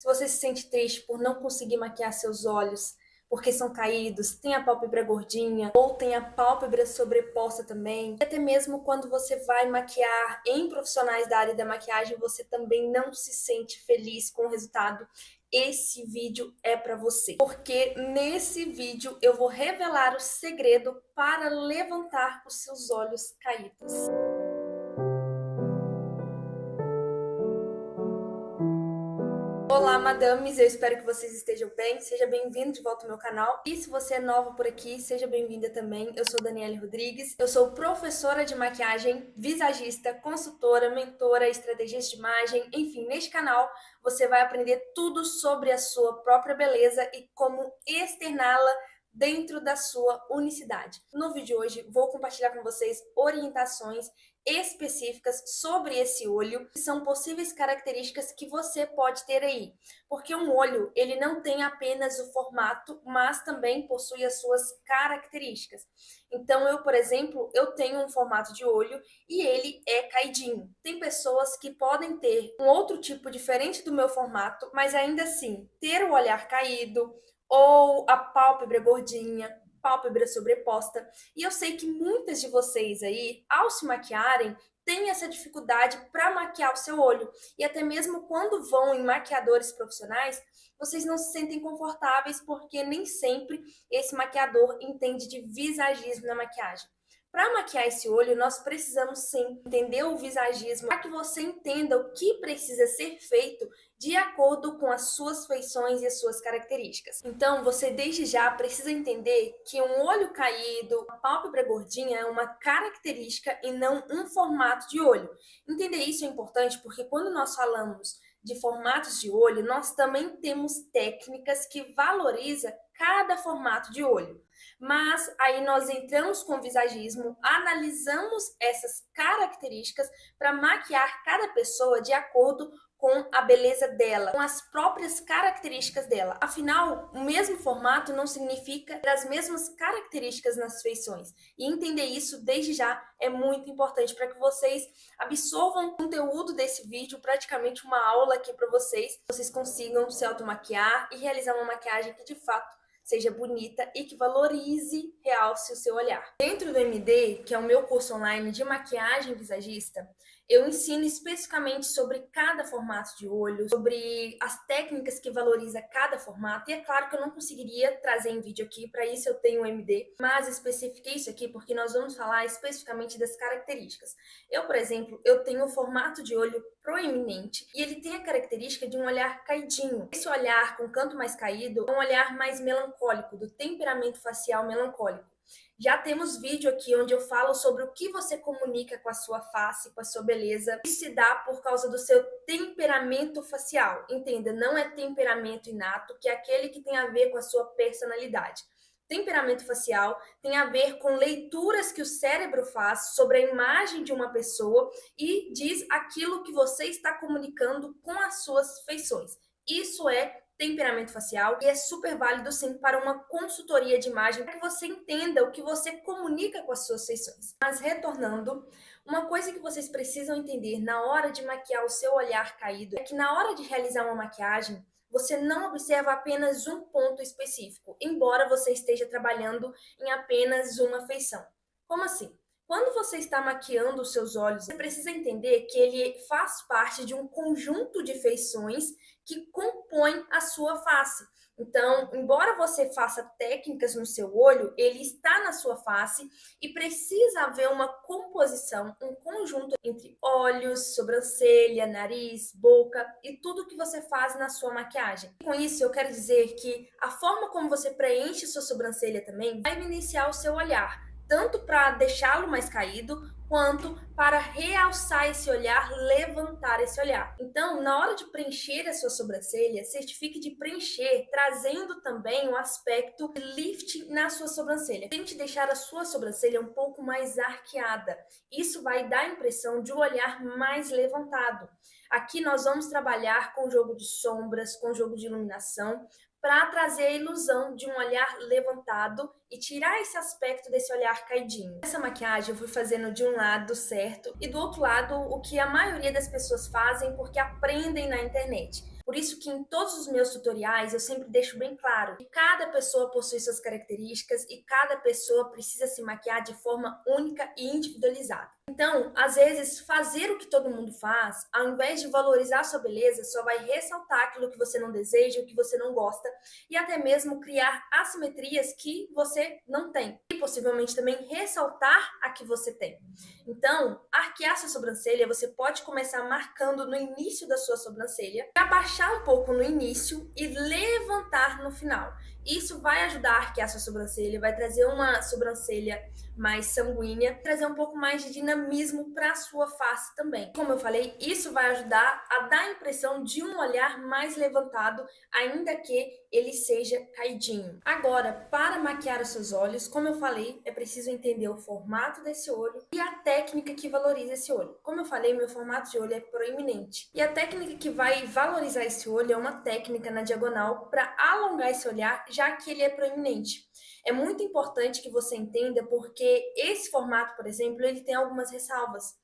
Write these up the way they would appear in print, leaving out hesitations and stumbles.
Se você se sente triste por não conseguir maquiar seus olhos, porque são caídos, tem a pálpebra gordinha, ou tem a pálpebra sobreposta também. E até mesmo quando você vai maquiar em profissionais da área da maquiagem, você também não se sente feliz com o resultado. Esse vídeo é para você, porque nesse vídeo eu vou revelar o segredo para levantar os seus olhos caídos. Olá, madames, eu espero que vocês estejam bem. Seja bem-vindo de volta ao meu canal. E se você é nova por aqui, seja bem-vinda também. Eu sou Daniele Rodrigues, eu sou professora de maquiagem, visagista, consultora, mentora, estrategista de imagem. Enfim, neste canal você vai aprender tudo sobre a sua própria beleza e como externá-la dentro da sua unicidade. No vídeo de hoje, vou compartilhar com vocês orientações específicas sobre esse olho, que são possíveis características que você pode ter aí. Porque um olho, ele não tem apenas o formato, mas também possui as suas características. Então, eu, por exemplo, eu tenho um formato de olho e ele é caidinho. Tem pessoas que podem ter um outro tipo diferente do meu formato, mas ainda assim ter o olhar caído ou a pálpebra gordinha, pálpebra sobreposta. E eu sei que muitas de vocês aí, ao se maquiarem, têm essa dificuldade para maquiar o seu olho. E até mesmo quando vão em maquiadores profissionais, vocês não se sentem confortáveis porque nem sempre esse maquiador entende de visagismo na maquiagem. Para maquiar esse olho, nós precisamos sim entender o visagismo para que você entenda o que precisa ser feito de acordo com as suas feições e as suas características. Então, você desde já precisa entender que um olho caído, uma pálpebra gordinha é uma característica e não um formato de olho. Entender isso é importante porque quando nós falamos de formatos de olho, nós também temos técnicas que valorizam cada formato de olho. Mas aí nós entramos com o visagismo, analisamos essas características para maquiar cada pessoa de acordo com a beleza dela, com as próprias características dela. Afinal, o mesmo formato não significa ter as mesmas características nas feições. E entender isso desde já é muito importante para que vocês absorvam o conteúdo desse vídeo, praticamente uma aula aqui para vocês consigam se automaquiar e realizar uma maquiagem que de fato seja bonita e que valorize, realce o seu olhar. Dentro do MD, que é o meu curso online de maquiagem visagista, eu ensino especificamente sobre cada formato de olho, sobre as técnicas que valorizam cada formato. E é claro que eu não conseguiria trazer em vídeo aqui, para isso eu tenho o MD, mas especifiquei isso aqui porque nós vamos falar especificamente das características. Eu, por exemplo, eu tenho o formato de olho proeminente e ele tem a característica de um olhar caidinho. Esse olhar com canto mais caído é um olhar mais melancólico, do temperamento facial melancólico. Já temos vídeo aqui onde eu falo sobre o que você comunica com a sua face, com a sua beleza, e se dá por causa do seu temperamento facial. Entenda, não é temperamento inato, que é aquele que tem a ver com a sua personalidade. Temperamento facial tem a ver com leituras que o cérebro faz sobre a imagem de uma pessoa e diz aquilo que você está comunicando com as suas feições. Isso é temperamento facial e é super válido sim para uma consultoria de imagem para que você entenda o que você comunica com as suas feições. Mas retornando, uma coisa que vocês precisam entender na hora de maquiar o seu olhar caído é que na hora de realizar uma maquiagem, você não observa apenas um ponto específico, embora você esteja trabalhando em apenas uma feição. Como assim? Quando você está maquiando os seus olhos, você precisa entender que ele faz parte de um conjunto de feições que compõem a sua face. Então, embora você faça técnicas no seu olho, ele está na sua face e precisa haver uma composição, um conjunto entre olhos, sobrancelha, nariz, boca e tudo que você faz na sua maquiagem. Com isso, eu quero dizer que a forma como você preenche sua sobrancelha também vai evidenciar o seu olhar, tanto para deixá-lo mais caído, quanto para realçar esse olhar, levantar esse olhar. Então, na hora de preencher a sua sobrancelha, certifique de preencher, trazendo também um aspecto de lift na sua sobrancelha. Tente deixar a sua sobrancelha um pouco mais arqueada. Isso vai dar a impressão de um olhar mais levantado. Aqui nós vamos trabalhar com jogo de sombras, com jogo de iluminação, para trazer a ilusão de um olhar levantado e tirar esse aspecto desse olhar caidinho. Essa maquiagem eu fui fazendo de um lado certo e do outro lado o que a maioria das pessoas fazem porque aprendem na internet. Por isso que em todos os meus tutoriais eu sempre deixo bem claro que cada pessoa possui suas características e cada pessoa precisa se maquiar de forma única e individualizada. Então, às vezes, fazer o que todo mundo faz, ao invés de valorizar a sua beleza, só vai ressaltar aquilo que você não deseja, o que você não gosta, e até mesmo criar assimetrias que você não tem. E possivelmente também ressaltar a que você tem. Então, arquear sua sobrancelha, você pode começar marcando no início da sua sobrancelha, abaixar um pouco no início e levantar no final. Isso vai ajudar a arquear sua sobrancelha, vai trazer uma sobrancelha mais sanguínea, trazer um pouco mais de dinamismo para a sua face também. Como eu falei, isso vai ajudar a dar a impressão de um olhar mais levantado, ainda que ele seja caidinho. Agora, para maquiar os seus olhos, como eu falei, é preciso entender o formato desse olho e a técnica que valoriza esse olho. Como eu falei, meu formato de olho é proeminente. E a técnica que vai valorizar esse olho é uma técnica na diagonal para alongar esse olhar, já que ele é proeminente. É muito importante que você entenda porque esse formato, por exemplo, ele tem algumas ressalvas.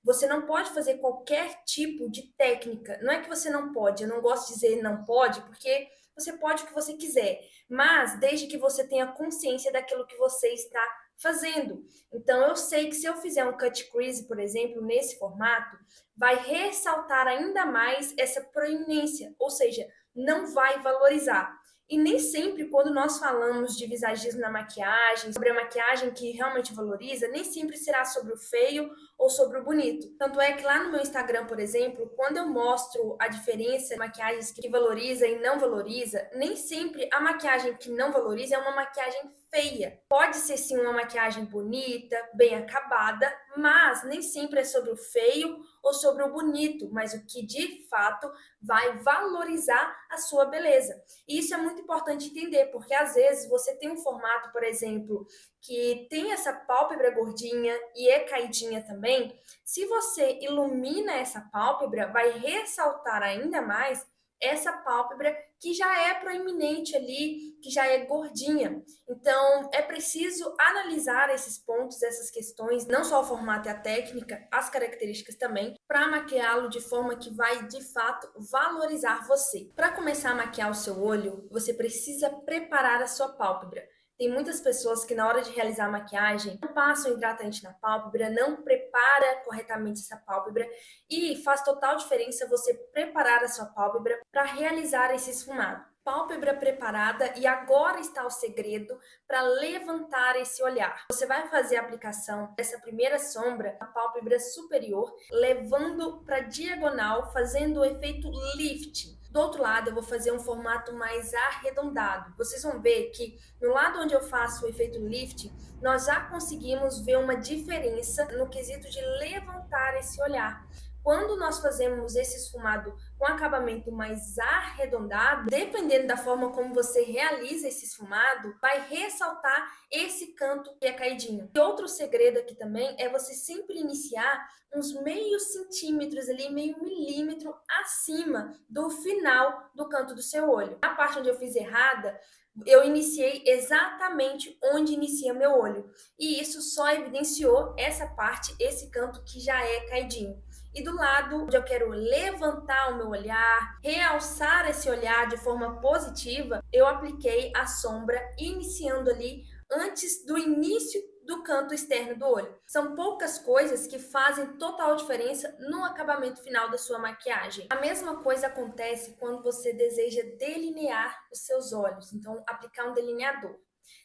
Você não pode fazer qualquer tipo de técnica. Não é que você não pode, eu não gosto de dizer não pode, porque você pode o que você quiser, mas desde que você tenha consciência daquilo que você está fazendo. Então, eu sei que se eu fizer um cut crease, por exemplo, nesse formato, vai ressaltar ainda mais essa proeminência, ou seja, não vai valorizar. E nem sempre, quando nós falamos de visagismo na maquiagem, sobre a maquiagem que realmente valoriza, nem sempre será sobre o feio ou sobre o bonito. Tanto é que lá no meu Instagram, por exemplo, quando eu mostro a diferença de maquiagens que valoriza e não valoriza, nem sempre a maquiagem que não valoriza é uma maquiagem feia. Pode ser sim uma maquiagem bonita, bem acabada, mas nem sempre é sobre o feio ou sobre o bonito, mas o que de fato vai valorizar a sua beleza. E isso é muito importante entender, porque às vezes você tem um formato, por exemplo, que tem essa pálpebra gordinha e é caidinha também. Se você ilumina essa pálpebra, vai ressaltar ainda mais essa pálpebra que já é proeminente ali, que já é gordinha. Então, é preciso analisar esses pontos, essas questões, não só o formato e a técnica, as características também, para maquiá-lo de forma que vai, de fato, valorizar você. Para começar a maquiar o seu olho, você precisa preparar a sua pálpebra. Tem muitas pessoas que na hora de realizar a maquiagem não passam hidratante na pálpebra, não prepara corretamente essa pálpebra e faz total diferença você preparar a sua pálpebra para realizar esse esfumado. Pálpebra preparada e agora está o segredo para levantar esse olhar. Você vai fazer a aplicação dessa primeira sombra na pálpebra superior, levando para diagonal, fazendo o efeito lift. Do outro lado, eu vou fazer um formato mais arredondado. Vocês vão ver que no lado onde eu faço o efeito lift, nós já conseguimos ver uma diferença no quesito de levantar esse olhar. Quando nós fazemos esse esfumado com acabamento mais arredondado, dependendo da forma como você realiza esse esfumado, vai ressaltar esse canto que é caidinho. E outro segredo aqui também é você sempre iniciar uns meio centímetros ali, meio milímetro acima do final do canto do seu olho. A parte onde eu fiz errada, eu iniciei exatamente onde inicia meu olho. E isso só evidenciou essa parte, esse canto que já é caidinho. E do lado onde eu quero levantar o meu olhar, realçar esse olhar de forma positiva, eu apliquei a sombra iniciando ali antes do início do canto externo do olho. São poucas coisas que fazem total diferença no acabamento final da sua maquiagem. A mesma coisa acontece quando você deseja delinear os seus olhos, então aplicar um delineador.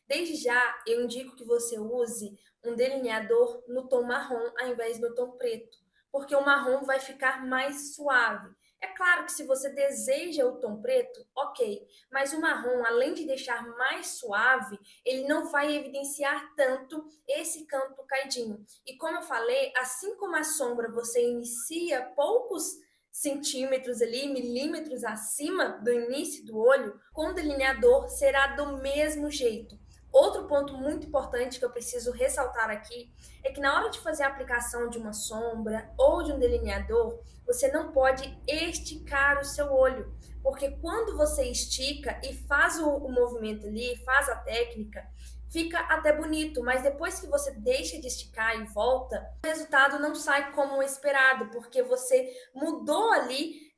Desde já, eu indico que você use um delineador no tom marrom ao invés do tom preto, porque o marrom vai ficar mais suave. É claro que se você deseja o tom preto, ok, mas o marrom, além de deixar mais suave, ele não vai evidenciar tanto esse canto caidinho. E como eu falei, assim como a sombra você inicia poucos centímetros ali, milímetros acima do início do olho, com o delineador será do mesmo jeito. Outro ponto muito importante que eu preciso ressaltar aqui é que na hora de fazer a aplicação de uma sombra ou de um delineador, você não pode esticar o seu olho, porque quando você estica e faz o movimento ali, faz a técnica, fica até bonito, mas depois que você deixa de esticar e volta, o resultado não sai como esperado, porque você mudou ali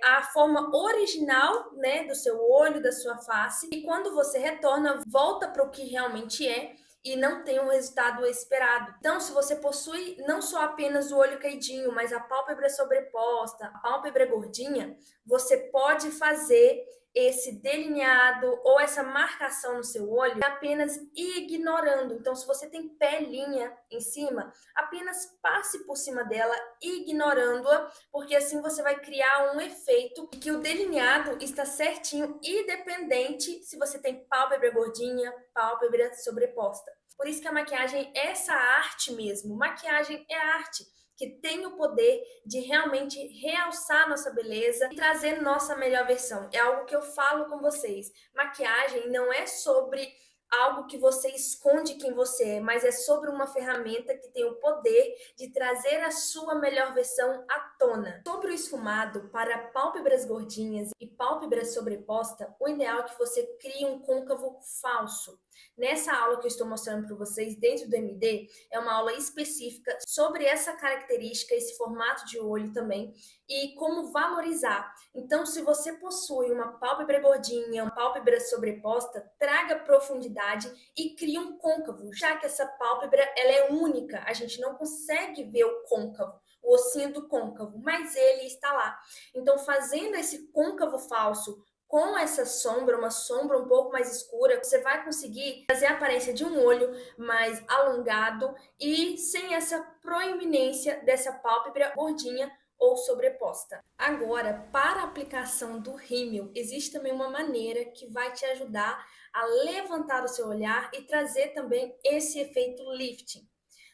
a forma original, né, do seu olho, da sua face, e quando você retorna, volta para o que realmente é e não tem o resultado esperado. Então, se você possui não só apenas o olho caidinho, mas a pálpebra sobreposta, a pálpebra gordinha, você pode fazer esse delineado ou essa marcação no seu olho apenas ignorando. Então, se você tem pelinha em cima, apenas passe por cima dela, ignorando-a, porque assim você vai criar um efeito de que o delineado está certinho, independente se você tem pálpebra gordinha, pálpebra sobreposta. Por isso que a maquiagem é essa arte mesmo. Maquiagem é arte que tem o poder de realmente realçar nossa beleza e trazer nossa melhor versão. É algo que eu falo com vocês. Maquiagem não é sobre algo que você esconde quem você é, mas é sobre uma ferramenta que tem o poder de trazer a sua melhor versão à tona. Sobre o esfumado para pálpebras gordinhas e pálpebra sobreposta, o ideal é que você crie um côncavo falso. Nessa aula que eu estou mostrando para vocês dentro do MD, é uma aula específica sobre essa característica, esse formato de olho também, e como valorizar. Então, se você possui uma pálpebra gordinha, uma pálpebra sobreposta, traga profundidade e crie um côncavo, já que essa pálpebra ela é única, a gente não consegue ver o côncavo, o ossinho do côncavo, mas ele está lá. Então, fazendo esse côncavo falso com essa sombra, uma sombra um pouco mais escura, você vai conseguir fazer a aparência de um olho mais alongado e sem essa proeminência dessa pálpebra gordinha ou sobreposta. Agora, para a aplicação do rímel, existe também uma maneira que vai te ajudar a levantar o seu olhar e trazer também esse efeito lifting.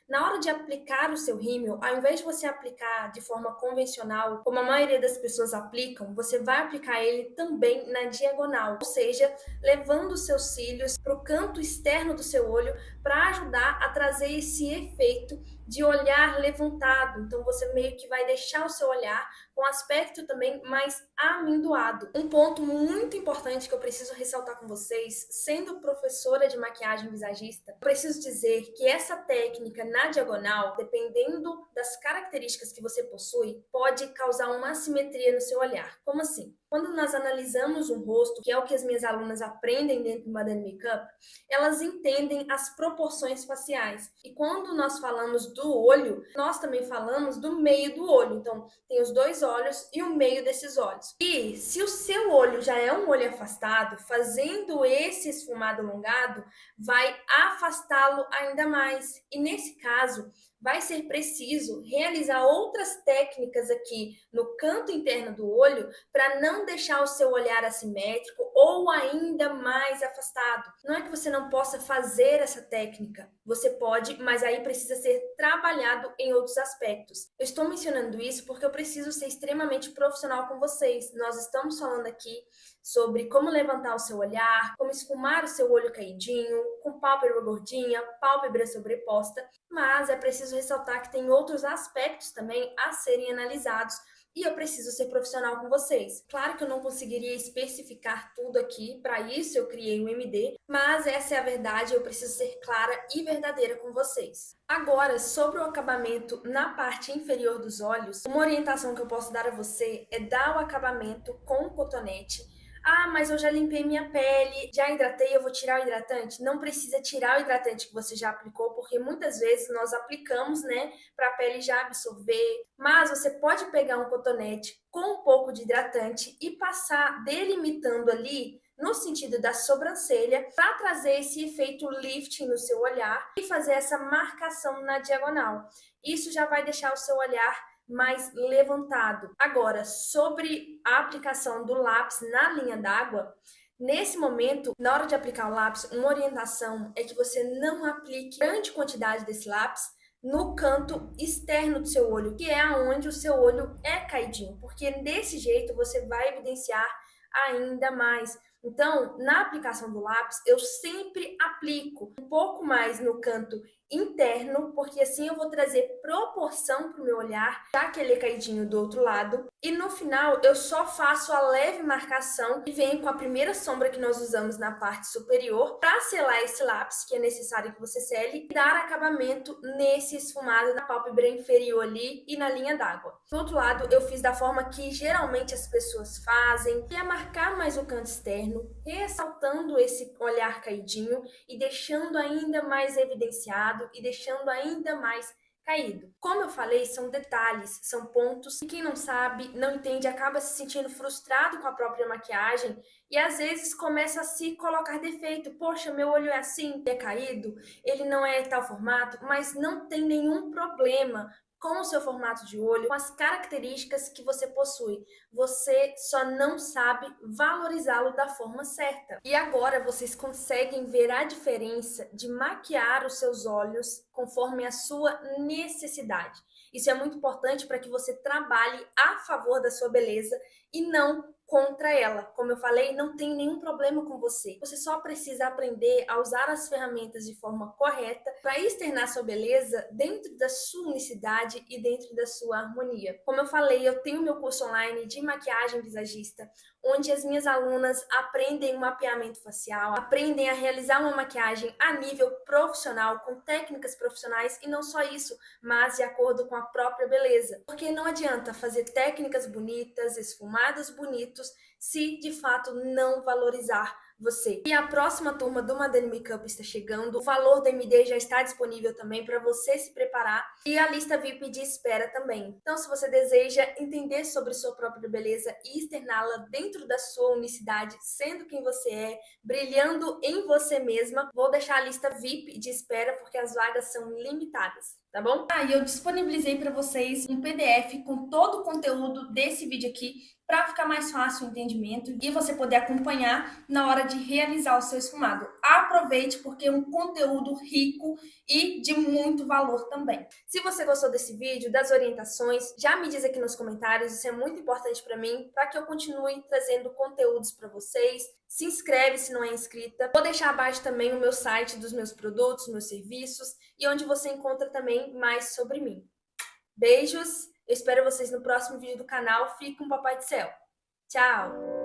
Na hora de aplicar o seu rímel, ao invés de você aplicar de forma convencional, como a maioria das pessoas aplicam, você vai aplicar ele também na diagonal, ou seja, levando os seus cílios para o canto externo do seu olho para ajudar a trazer esse efeito de olhar levantado. Então você meio que vai deixar o seu olhar com um aspecto também mais amendoado. Um ponto muito importante que eu preciso ressaltar com vocês, sendo professora de maquiagem visagista, eu preciso dizer que essa técnica na diagonal, dependendo das características que você possui, pode causar uma assimetria no seu olhar. Como assim? Quando nós analisamos um rosto, que é o que as minhas alunas aprendem dentro do Modern Makeup, elas entendem as proporções faciais. E quando nós falamos do olho, nós também falamos do meio do olho. Então, tem os dois olhos e o meio desses olhos. E se o seu olho já é um olho afastado, fazendo esse esfumado alongado, vai afastá-lo ainda mais. E nesse caso, vai ser preciso realizar outras técnicas aqui no canto interno do olho para não deixar o seu olhar assimétrico ou ainda mais afastado. Não é que você não possa fazer essa técnica, você pode, mas aí precisa ser trabalhado em outros aspectos. Eu estou mencionando isso porque eu preciso ser extremamente profissional com vocês. Nós estamos falando aqui sobre como levantar o seu olhar, como esfumar o seu olho caidinho, com pálpebra gordinha, pálpebra sobreposta, mas é preciso ressaltar que tem outros aspectos também a serem analisados e eu preciso ser profissional com vocês. Claro que eu não conseguiria especificar tudo aqui, para isso eu criei o MD, mas essa é a verdade, eu preciso ser clara e verdadeira com vocês. Agora, sobre o acabamento na parte inferior dos olhos, uma orientação que eu posso dar a você é dar o acabamento com um cotonete. Ah, mas eu já limpei minha pele, já hidratei, eu vou tirar o hidratante? Não precisa tirar o hidratante que você já aplicou, porque muitas vezes nós aplicamos, né, para a pele já absorver. Mas você pode pegar um cotonete com um pouco de hidratante e passar delimitando ali no sentido da sobrancelha para trazer esse efeito lifting no seu olhar e fazer essa marcação na diagonal. Isso já vai deixar o seu olhar mais levantado. Agora, sobre a aplicação do lápis na linha d'água, nesse momento, na hora de aplicar o lápis, uma orientação é que você não aplique grande quantidade desse lápis no canto externo do seu olho, que é onde o seu olho é caidinho, porque desse jeito você vai evidenciar ainda mais. Então, na aplicação do lápis, eu sempre aplico um pouco mais no canto interno, porque assim eu vou trazer proporção para o meu olhar, já que ele é caidinho do outro lado. E no final, eu só faço a leve marcação e venho com a primeira sombra que nós usamos na parte superior para selar esse lápis, que é necessário que você sele, e dar acabamento nesse esfumado na pálpebra inferior ali e na linha d'água. Do outro lado, eu fiz da forma que geralmente as pessoas fazem, que é marcar mais o canto externo, ressaltando esse olhar caidinho e deixando ainda mais evidenciado e deixando ainda mais caído. Como eu falei, são detalhes, são pontos que quem não sabe, não entende, acaba se sentindo frustrado com a própria maquiagem e às vezes começa a se colocar defeito. Poxa, meu olho é assim, é caído, ele não é tal formato, mas não tem nenhum problema com o seu formato de olho, com as características que você possui. Você só não sabe valorizá-lo da forma certa. E agora vocês conseguem ver a diferença de maquiar os seus olhos conforme a sua necessidade. Isso é muito importante para que você trabalhe a favor da sua beleza e não contra ela. Como eu falei, não tem nenhum problema com você. Você só precisa aprender a usar as ferramentas de forma correta para externar sua beleza dentro da sua unicidade e dentro da sua harmonia. Como eu falei, eu tenho meu curso online de maquiagem visagista, onde as minhas alunas aprendem o mapeamento facial, aprendem a realizar uma maquiagem a nível profissional, com técnicas profissionais, e não só isso, mas de acordo com a própria beleza. Porque não adianta fazer técnicas bonitas, esfumados bonitos, se de fato não valorizar você. E a próxima turma do Madani Makeup está chegando. O valor do MD já está disponível também para você se preparar. E a lista VIP de espera também. Então, se você deseja entender sobre sua própria beleza e externá-la dentro da sua unicidade, sendo quem você é, brilhando em você mesma, vou deixar a lista VIP de espera porque as vagas são limitadas. Tá bom? E eu disponibilizei para vocês um PDF com todo o conteúdo desse vídeo aqui para ficar mais fácil o entendimento e você poder acompanhar na hora de realizar o seu esfumado. Aproveite porque é um conteúdo rico e de muito valor também. Se você gostou desse vídeo, das orientações, já me diz aqui nos comentários, isso é muito importante para mim, para que eu continue trazendo conteúdos para vocês. Se inscreve se não é inscrita. Vou deixar abaixo também o meu site dos meus produtos, meus serviços e onde você encontra também mais sobre mim. Beijos! Eu espero vocês no próximo vídeo do canal. Fique com o Papai do Céu. Tchau!